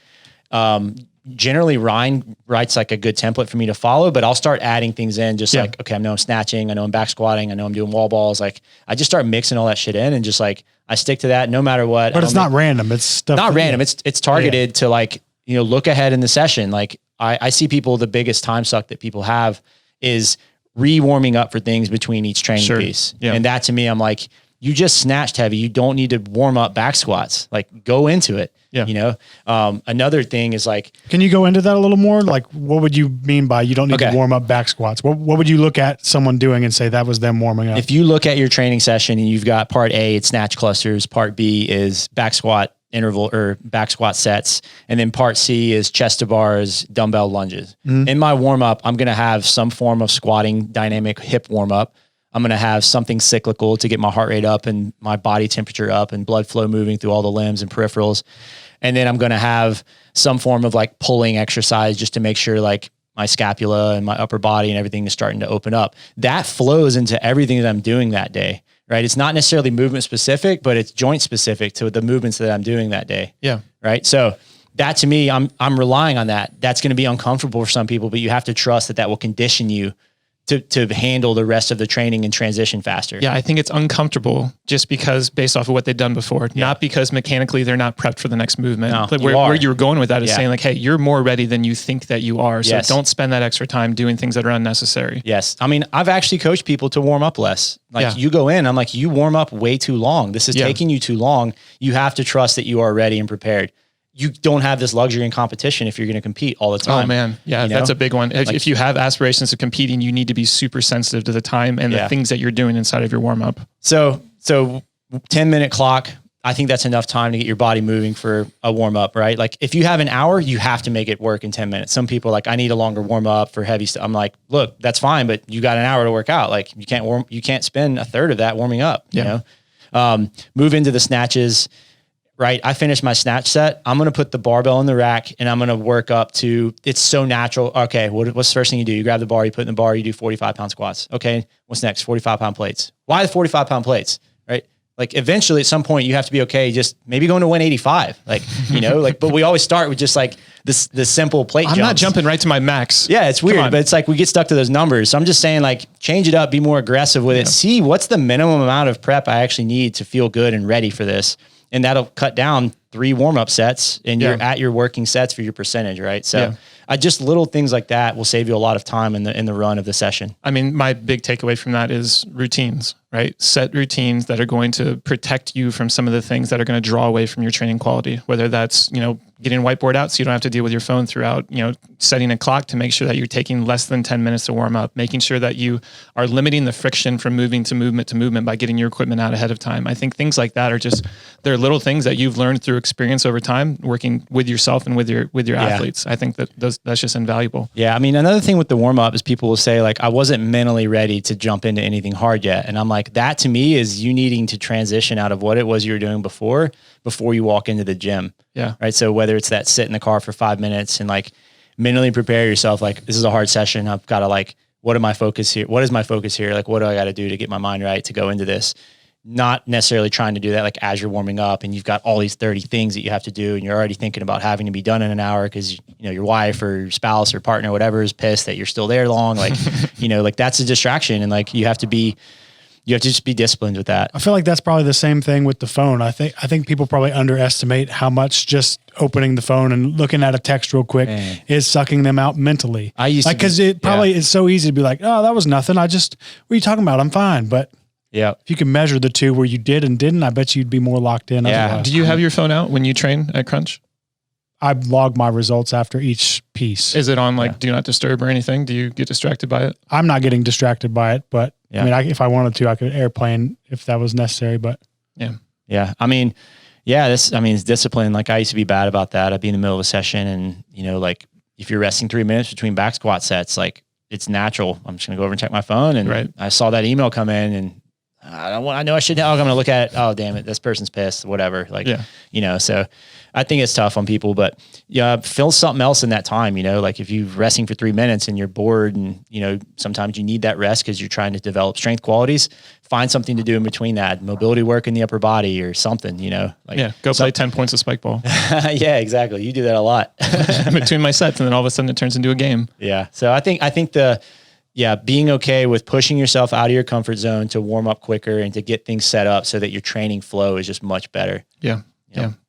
generally Ryan writes like a good template for me to follow, but I'll start adding things in just like, okay, I know I'm snatching. I know I'm back squatting. I know I'm doing wall balls. Like I just start mixing all that shit in and just like, I stick to that no matter what. But it's not random. It's stuff. Not random. It's targeted to like, look ahead in the session. Like I see people, the biggest time suck that people have is re-warming up for things between each training piece. Yeah. And that to me, I'm like, you just snatched heavy. You don't need to warm up back squats. Like go into it. Yeah. Another thing is like, can you go into that a little more? Like, what would you mean by you don't need to warm up back squats? What would you look at someone doing and say that was them warming up? If you look at your training session and you've got part A, it's snatch clusters. Part B is back squat interval or back squat sets. And then part C is chest to bars, dumbbell lunges. In my warm up, I'm going to have some form of squatting dynamic hip warm up. I'm going to have something cyclical to get my heart rate up and my body temperature up and blood flow moving through all the limbs and peripherals. And then I'm going to have some form of like pulling exercise just to make sure like my scapula and my upper body and everything is starting to open up. That flows into everything that I'm doing that day, right? It's not necessarily movement specific, but it's joint specific to the movements that I'm doing that day. Yeah. Right. So that to me, I'm relying on that. That's going to be uncomfortable for some people, but you have to trust that will condition you to handle the rest of the training and transition faster. Yeah, I think it's uncomfortable just because based off of what they've done before, not because mechanically they're not prepped for the next movement. No, Like where you were going with that is saying like, hey, you're more ready than you think that you are. So don't spend that extra time doing things that are unnecessary. Yes. I mean, I've actually coached people to warm up less. Like you go in, I'm like, you warm up way too long. This is taking you too long. You have to trust that you are ready and prepared. You don't have this luxury in competition if you're going to compete all the time. Oh man. Yeah. That's a big one. If you have aspirations of competing, you need to be super sensitive to the time and the things that you're doing inside of your warm up. So 10-minute clock, I think that's enough time to get your body moving for a warm up, right? Like if you have an hour, you have to make it work in 10 minutes. Some people are like, I need a longer warm up for heavy stuff. I'm like, look, that's fine, but you got an hour to work out. Like you can't spend a third of that warming up, you know? Move into the snatches. Right. I finished my snatch set. I'm going to put the barbell in the rack and I'm going to work up to, it's so natural. Okay. What's the first thing you do? You grab the bar, you put it in the bar, you do 45-pound squats. Okay. What's next? 45-pound plates. Why the 45-pound plates? Right. Like eventually at some point you have to be okay. Just maybe going to 185, like, you know, like, but we always start with just like the simple plate jumps. I'm not jumping right to my max. Yeah. It's weird, but it's like, we get stuck to those numbers. So I'm just saying like, change it up, be more aggressive with it. See what's the minimum amount of prep I actually need to feel good and ready for this. And that'll cut down 3 warm-up sets and you're at your working sets for your percentage, right? So just little things like that will save you a lot of time in the run of the session. I mean, my big takeaway from that is routines, right? Set routines that are going to protect you from some of the things that are going to draw away from your training quality, whether that's, you know, getting a whiteboard out so you don't have to deal with your phone throughout, you know, setting a clock to make sure that you're taking less than 10 minutes to warm up, making sure that you are limiting the friction from moving to movement by getting your equipment out ahead of time. I think things like that are just, they're little things that you've learned through experience over time, working with yourself and with your athletes. I think that's just invaluable. Yeah. I mean, another thing with the warm up is people will say like, I wasn't mentally ready to jump into anything hard yet. And I'm like, that to me is you needing to transition out of what it was you were doing before you walk into the gym. Yeah. Right. So whether it's that sit in the car for 5 minutes and like mentally prepare yourself, like this is a hard session. I've got to like, what is my focus here? Like, what do I got to do to get my mind right to go into this? Not necessarily trying to do that like as you're warming up and you've got all these 30 things that you have to do and you're already thinking about having to be done in an hour because you know your wife or your spouse or partner, whatever, is pissed that you're still there long. Like, you know, like that's a distraction and like you have to just be disciplined with that. I feel like that's probably the same thing with the phone. I think people probably underestimate how much just opening the phone and looking at a text real quick is sucking them out mentally. I used to because it probably is so easy to be like, oh, that was nothing. What are you talking about? I'm fine. But if you can measure the two where you did and didn't, I bet you'd be more locked in. Yeah. Otherwise. Do you have your phone out when you train at Crunch? I log my results after each piece. Is it on like do not disturb or anything? Do you get distracted by it? I'm not getting distracted by it, but I mean, if I wanted to, I could airplane if that was necessary, but yeah. I mean, it's discipline. Like I used to be bad about that. I'd be in the middle of a session and, you know, like if you're resting 3 minutes between back squat sets, like it's natural. I'm just going to go over and check my phone. And I saw that email come in and I know I should, I'm going to look at it. Oh, damn it. This person's pissed, whatever. Like, you know, so I think it's tough on people, but feel something else in that time, you know, like if you're resting for 3 minutes and you're bored and, you know, sometimes you need that rest because you're trying to develop strength qualities, find something to do in between that, mobility work in the upper body or something, you know, like go play 10 points of spike ball. Yeah, exactly. You do that a lot between my sets. And then all of a sudden it turns into a game. Yeah. So I think being okay with pushing yourself out of your comfort zone to warm up quicker and to get things set up so that your training flow is just much better. Yeah.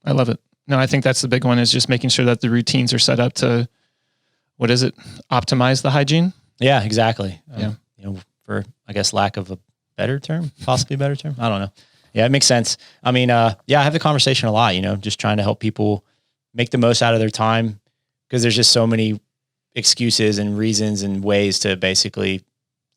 I love it. No, I think that's the big one is just making sure that the routines are set up to, optimize the hygiene. Yeah, exactly. You know, for, I guess, lack of a better term, possibly a better term. I don't know. Yeah, it makes sense. I mean, I have the conversation a lot, you know, just trying to help people make the most out of their time because there's just so many excuses and reasons and ways to basically,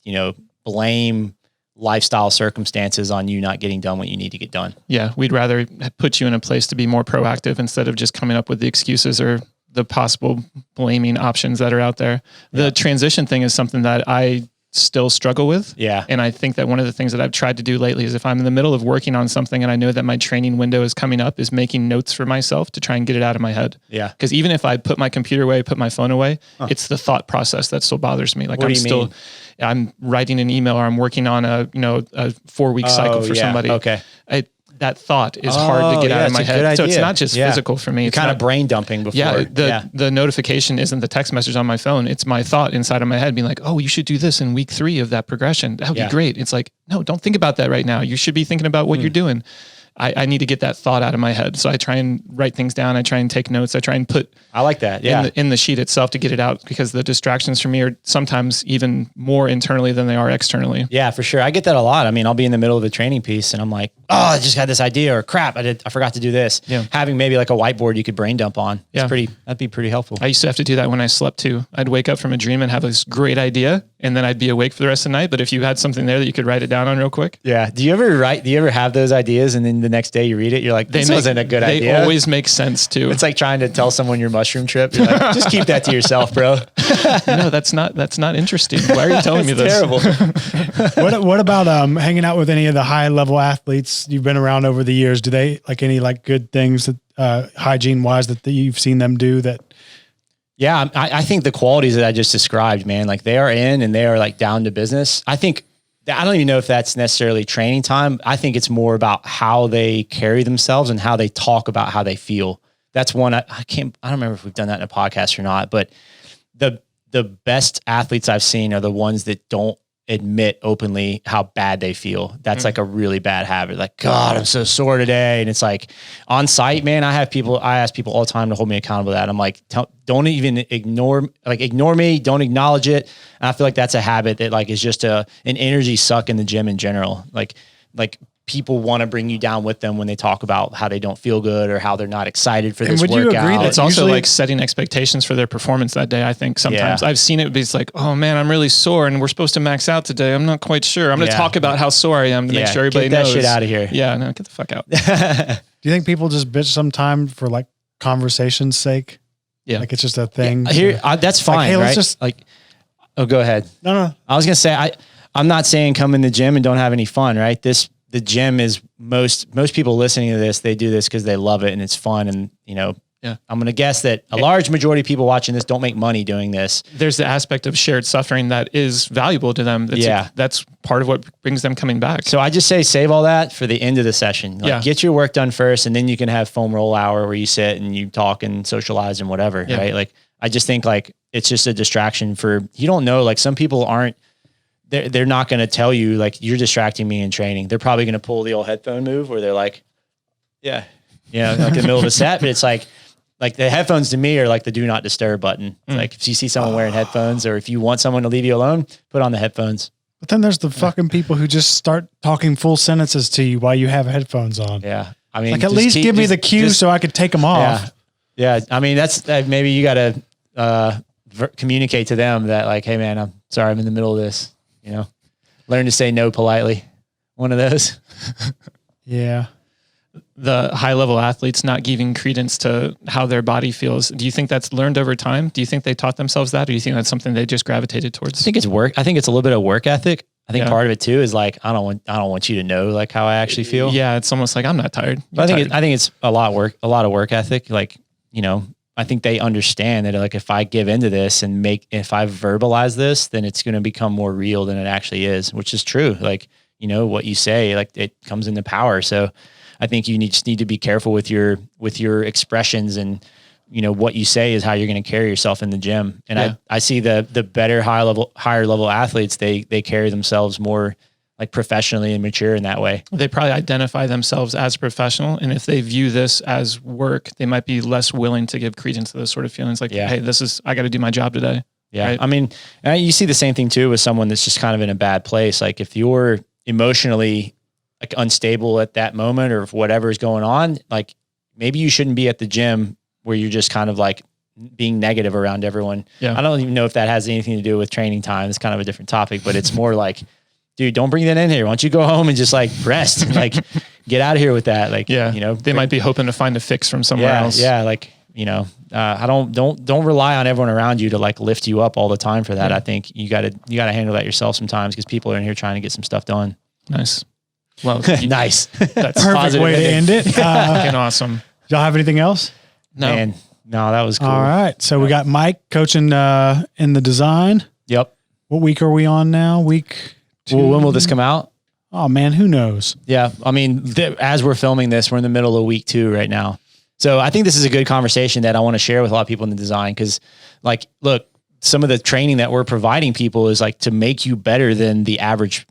you know, blame lifestyle circumstances on you not getting done what you need to get done. Yeah. We'd rather put you in a place to be more proactive instead of just coming up with the excuses or the possible blaming options that are out there. The transition thing is something that I still struggle with. Yeah. And I think that one of the things that I've tried to do lately is if I'm in the middle of working on something and I know that my training window is coming up, is making notes for myself to try and get it out of my head. Yeah. Because even if I put my computer away, put my phone away, it's the thought process that still bothers me. Like I'm writing an email or I'm working on a 4-week cycle for somebody. Okay. That thought is hard to get out of my head. So it's not just physical for me. It's kind of brain dumping before. The notification isn't the text message on my phone. It's my thought inside of my head being like, oh, you should do this in week 3 of that progression. That would be great. It's like, no, don't think about that right now. You should be thinking about what you're doing. I need to get that thought out of my head. So I try and write things down. I try and take notes. I try and put I like that. Yeah. in the sheet itself to get it out, because the distractions for me are sometimes even more internally than they are externally. Yeah, for sure. I get that a lot. I mean, I'll be in the middle of a training piece and I'm like, oh, I just had this idea, or crap, I forgot to do this. Yeah. Having maybe like a whiteboard you could brain dump on. That'd be pretty helpful. I used to have to do that when I slept too. I'd wake up from a dream and have this great idea, and then I'd be awake for the rest of the night. But if you had something there that you could write it down on real quick. Yeah. Do you ever have those ideas and then the next day you read it, you're like, this wasn't a good idea? They always make sense too. It's like trying to tell someone your mushroom trip. You're like, just keep that to yourself, bro. No, that's not interesting. Why are you telling me this? Terrible. What about hanging out with any of the high level athletes you've been around over the years? Do they like any like good things that hygiene wise that you've seen them do that? Yeah, I think the qualities that I just described, man, like they are in and they are like down to business. I don't even know if that's necessarily training time. I think it's more about how they carry themselves and how they talk about how they feel. That's one I don't remember if we've done that in a podcast or not, but the best athletes I've seen are the ones that don't admit openly how bad they feel. That's like a really bad habit. Like, God, I'm so sore today. And it's like on site, man, I ask people all the time to hold me accountable to that. I'm like, don't even ignore me. Don't acknowledge it. And I feel like that's a habit that like is just an energy suck in the gym in general. Like people want to bring you down with them when they talk about how they don't feel good or how they're not excited for this workout. Would you agree that it's also like setting expectations for their performance that day? I think sometimes I've seen it be like, oh man, I'm really sore and we're supposed to max out today. I'm not quite sure. I'm going to talk about how sore I am to make sure everybody knows. Get that shit out of here. Yeah, no, get the fuck out. Do you think people just bitch sometime for like conversation's sake? Yeah. Like it's just a thing. That's fine. Like, hey, let's right? just Go ahead. No. I was going to say, I'm not saying come in the gym and don't have any fun, right? The gym is most people listening to this, they do this because they love it and it's fun. And, I'm going to guess that a large majority of people watching this don't make money doing this. There's the aspect of shared suffering that is valuable to them. That's part of what brings them coming back. So I just say, save all that for the end of the session. Get your work done first, and then you can have foam roll hour where you sit and you talk and socialize and whatever. Yeah. Right. Like, I just think like, it's just a distraction you don't know, like some people aren't, they're not going to tell you like you're distracting me in training. They're probably going to pull the old headphone move where they're like, like in the middle of a set, but it's like the headphones to me are like the do not disturb button. Like if you see someone wearing headphones, or if you want someone to leave you alone, put on the headphones. But then there's the fucking people who just start talking full sentences to you while you have headphones on. Yeah. I mean, like at least give me the cue so I could take them off. Yeah. I mean, that's maybe you got to communicate to them that like, hey man, I'm sorry, I'm in the middle of this. Learn to say no politely. One of those. Yeah. The high level athletes not giving credence to how their body feels. Do you think that's learned over time? Do you think they taught themselves that? Or do you think that's something they just gravitated towards? I think it's work. I think it's a little bit of work ethic. I think part of it too is like, I don't want you to know like how I actually feel. Yeah. It's almost like I'm not tired. I think it's a lot of work ethic. Like, I think they understand that like if I give into this and if I verbalize this, then it's going to become more real than it actually is, which is true. Like, what you say, like it comes into power. So I think you just need to be careful with your expressions, and, what you say is how you're going to carry yourself in the gym. And I see the better higher level athletes, they carry themselves more like professionally and mature in that way. They probably identify themselves as professional. And if they view this as work, they might be less willing to give credence to those sort of feelings like, hey, I got to do my job today. Yeah. Right? I mean, you see the same thing too with someone that's just kind of in a bad place. Like if you're emotionally like unstable at that moment or if whatever is going on, like maybe you shouldn't be at the gym where you're just kind of like being negative around everyone. Yeah. I don't even know if that has anything to do with training time. It's kind of a different topic, but it's more like, dude, don't bring that in here. Why don't you go home and just like rest and like get out of here with that? Like, they might be hoping to find a fix from somewhere else. Yeah. Like, don't rely on everyone around you to like lift you up all the time for that. I think you gotta handle that yourself sometimes because people are in here trying to get some stuff done. Nice. Well, nice. That's perfect way to end it. Fucking awesome. Y'all have anything else? No. Man, no, that was cool. All right. So we got Mike coaching in the design. Yep. What week are we on now? Week 2? Well, when will this come out? Oh man, who knows? Yeah. I mean, as we're filming this, we're in the middle of week 2 right now. So I think this is a good conversation that I want to share with a lot of people in the design. Cause like, look, some of the training that we're providing people is like to make you better than the average,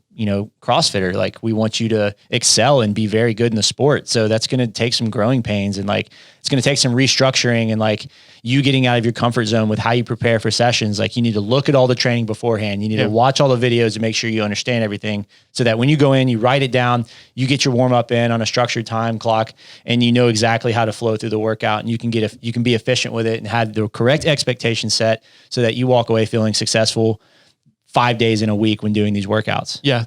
CrossFitter. Like we want you to excel and be very good in the sport. So that's going to take some growing pains and like, it's going to take some restructuring and like you getting out of your comfort zone with how you prepare for sessions. Like you need to look at all the training beforehand. You need to watch all the videos to make sure you understand everything so that when you go in, you write it down, you get your warm up in on a structured time clock and you know exactly how to flow through the workout and you can be efficient with it and have the correct expectation set so that you walk away feeling successful 5 days in a week when doing these workouts. Yeah.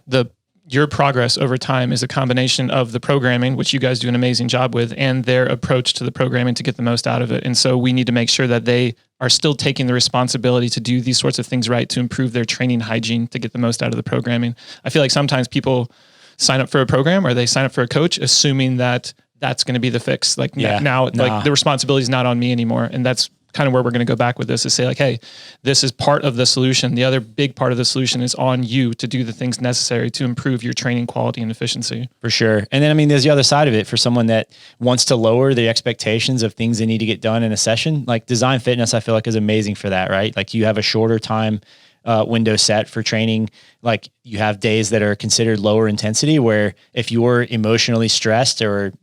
Your progress over time is a combination of the programming, which you guys do an amazing job with, and their approach to the programming to get the most out of it. And so we need to make sure that they are still taking the responsibility to do these sorts of things right, to improve their training hygiene, to get the most out of the programming. I feel like sometimes people sign up for a program or they sign up for a coach, assuming that that's going to be the fix. Like now, like the responsibility is not on me anymore. And that's kind of where we're going to go back with this is say like, hey, this is part of the solution. The other big part of the solution is on you to do the things necessary to improve your training quality and efficiency. For sure. And then, I mean, there's the other side of it for someone that wants to lower the expectations of things they need to get done in a session. Like Design Fitness, I feel like is amazing for that, right? Like you have a shorter time window set for training. Like you have days that are considered lower intensity where if you're emotionally stressed or,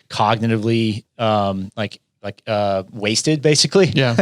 cognitively, wasted basically. Yeah.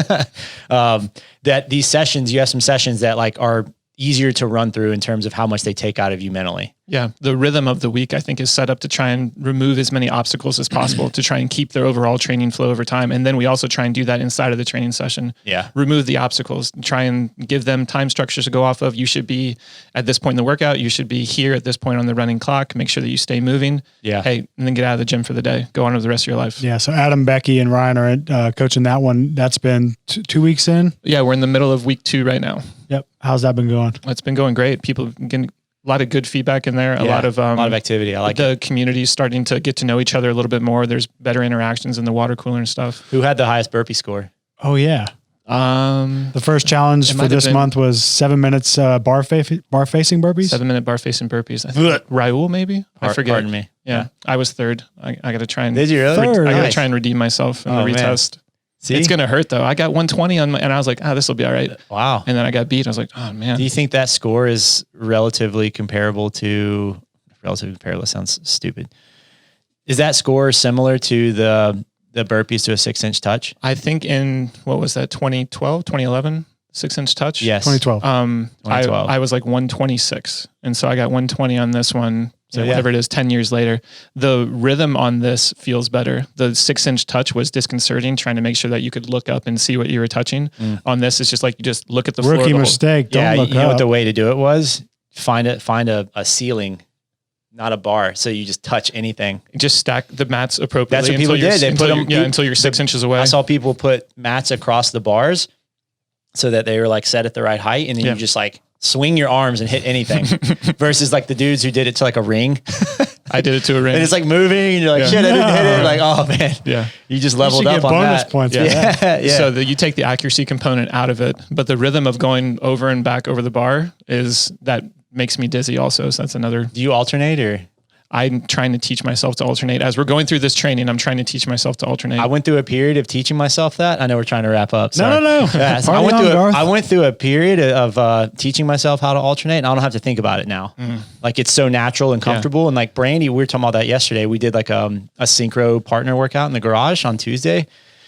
That these sessions, you have some sessions that like are easier to run through in terms of how much they take out of you mentally. Yeah. The rhythm of the week, I think, is set up to try and remove as many obstacles as possible to try and keep their overall training flow over time. And then we also try and do that inside of the training session. Yeah. Remove the obstacles, try and give them time structures to go off of. You should be at this point in the workout. You should be here at this point on the running clock. Make sure that you stay moving. Yeah. Hey, and then get out of the gym for the day. Go on with the rest of your life. Yeah. So Adam, Becky, and Ryan are coaching that one. That's been 2 weeks in. Yeah. We're in the middle of week 2 right now. Yep. How's that been going? It's been going great. People getting a lot of good feedback in there. A lot of activity. I like the community starting to get to know each other a little bit more. There's better interactions in the water cooler and stuff. Who had the highest burpee score? Oh yeah. The first challenge for this month was 7 minutes bar facing burpees. 7 minute bar facing burpees. I think Raul maybe. I forget. Pardon me. Yeah. I was third. I got to try and. Did you really? Third. I got to try and redeem myself in the retest. Man. See? It's going to hurt though. I got 120 and I was like, this will be all right. Wow. And then I got beat. I was like, oh man. Do you think that score is relatively comparable sounds stupid. Is that score similar to the burpees to a 6-inch touch? I think in, what was that? 2012, 2011, 6-inch touch. Yes. 2012. 2012. I was like 126. And so I got 120 on this one. So whatever it is, 10 years later, the rhythm on this feels better. The 6-inch touch was disconcerting, trying to make sure that you could look up and see what you were touching. On this, it's just like you just look at the floor. Rookie mistake. Don't look up. You know what the way to do it was? Find a ceiling, not a bar. So you just touch anything. Just stack the mats appropriately. That's what people did. They put them until you're 6 inches away. I saw people put mats across the bars so that they were like set at the right height, and then you just like swing your arms and hit anything versus like the dudes who did it to like a ring. I did it to a ring. And it's like moving and you're like, shit, I didn't hit it. Like, oh man. Yeah. You just leveled up on bonus that. Points. Yeah. So you take the accuracy component out of it, but the rhythm of going over and back over the bar that makes me dizzy also. So that's another. Do you alternate or? I'm trying to teach myself to alternate. As we're going through this training, I'm trying to teach myself to alternate. I went through a period of teaching myself that. I know we're trying to wrap up. Sorry. No. Yeah, so I went through a period of teaching myself how to alternate, and I don't have to think about it now. Like it's so natural and comfortable. And like Brandy, we were talking about that yesterday. We did like a synchro partner workout in the garage on Tuesday,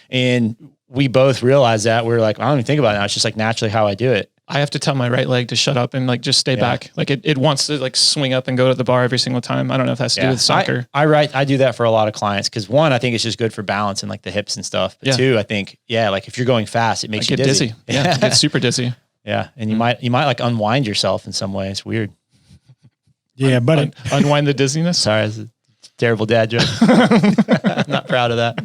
and we both realized that we were like, I don't even think about it now. It's just like naturally how I do it. I have to tell my right leg to shut up and like just stay back. Like it wants to like swing up and go to the bar every single time. I don't know if that's to do with soccer. I do that for a lot of clients because one, I think it's just good for balance and like the hips and stuff. But two, I think, like if you're going fast, it makes you dizzy. Yeah, it gets super dizzy. Yeah. And you might like unwind yourself in some way. It's weird. Yeah, but unwind the dizziness. Sorry. Terrible dad joke. Not proud of that.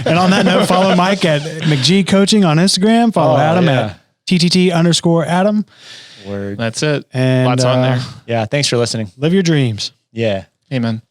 And on that note, follow Mike at McG Coaching on Instagram. Follow Adam at TTT_Adam. Word. That's it. And lots on there. Yeah. Thanks for listening. Live your dreams. Yeah. Amen.